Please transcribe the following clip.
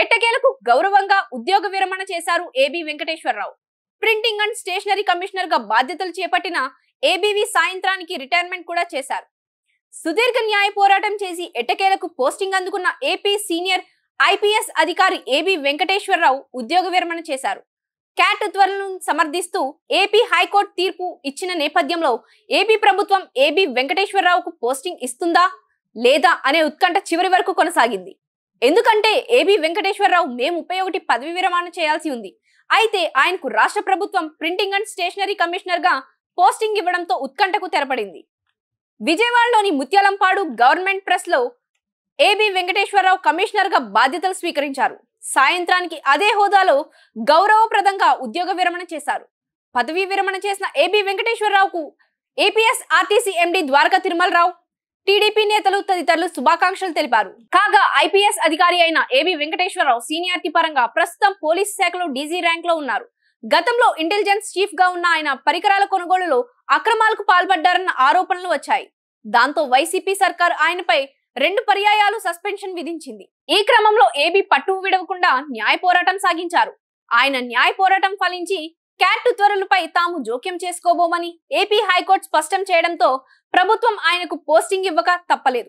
ఎట్టకేలకు గౌరవంగా ఉద్యోగ విరమణ చేశారు AB Venkateswararao. Printing and stationery commissioner గా బాధ్యతలు చేపట్టిన ఏబీవి సాయంత్రానికి రిటైర్మెంట్ కూడా చేశారు. సుదీర్ఘ న్యాయ పోరాటం చేసి ఎట్టకేలకు పోస్టింగ్ అందుకున్న ఏపీ సీనియర్ ఐపీఎస్ అధికారి ఏబీ వెంకటేశ్వరరావు ఉద్యోగ విరమణ చేశారు. క్యాట్ ఉత్తర్వులను సమర్థిస్తూ ఏపీ హైకోర్టు తీర్పు ఇచ్చిన నేపథ్యంలో ఏపీ ప్రభుత్వం ఏబీ వెంకటేశ్వరరావుకు పోస్టింగ్ ఇస్తుందా లేదా అనే ఉత్కంఠ చివరి వరకు కొనసాగింది. ఎందుకంటే ఏబీ వెంకటేశ్వరరావు మే 31 పదవి విరమణ చేయాల్సి ఉంది. అయితే ఆయనకు రాష్ట్ర ప్రభుత్వం ప్రింటింగ్ అండ్ స్టేషనరీ కమిషనర్ గా పోస్టింగ్ ఇవ్వడంతో ఉత్కంఠకు తెరపడింది. విజయవాడలోని ముత్యాలంపాడు గవర్నమెంట్ ప్రెస్ లో ఏబీ వెంకటేశ్వరరావు కమిషనర్ గా బాధ్యతలు స్వీకరించారు. సాయంత్రానికి అదే హోదాలో గౌరవప్రదంగా ఉద్యోగ విరమణ చేశారు. పదవీ విరమణ చేసిన ఏబీ వెంకటేశ్వరరావుకు APS RTC MD Dwaraka Tirumala Rao, TDP నేతలు తదితరులు శుభాకాంక్షలు తెలిపారు. కాగా ఐపీఎస్ అధికారి అయిన ఏబీ వెంకటేశ్వరరావు సీనియారిటీ పరంగా ప్రస్తుతం పోలీస్ శాఖలో డీజీ ర్యాంక్ లో ఉన్నారు. గతంలో ఇంటెలిజెన్స్ చీఫ్ గా ఉన్న ఆయన పరికరాల కొనుగోలులో అక్రమాలకు పాల్పడ్డారన్న ఆరోపణలు వచ్చాయి. దాంతో వైసీపీ సర్కార్ ఆయనపై 2 పర్యాయాలు సస్పెన్షన్ విధించింది. ఈ క్రమంలో ఏబీ పట్టు విడవకుండా న్యాయ పోరాటం సాగించారు. ఆయన న్యాయ పోరాటం ఫలించి క్యాట్ ఉత్తర్వులపై తాము జోక్యం చేసుకోబోమని ఏపీ హైకోర్టు స్పష్టం చేయడంతో ప్రభుత్వం ఆయనకు పోస్టింగ్ ఇవ్వక తప్పలేదు.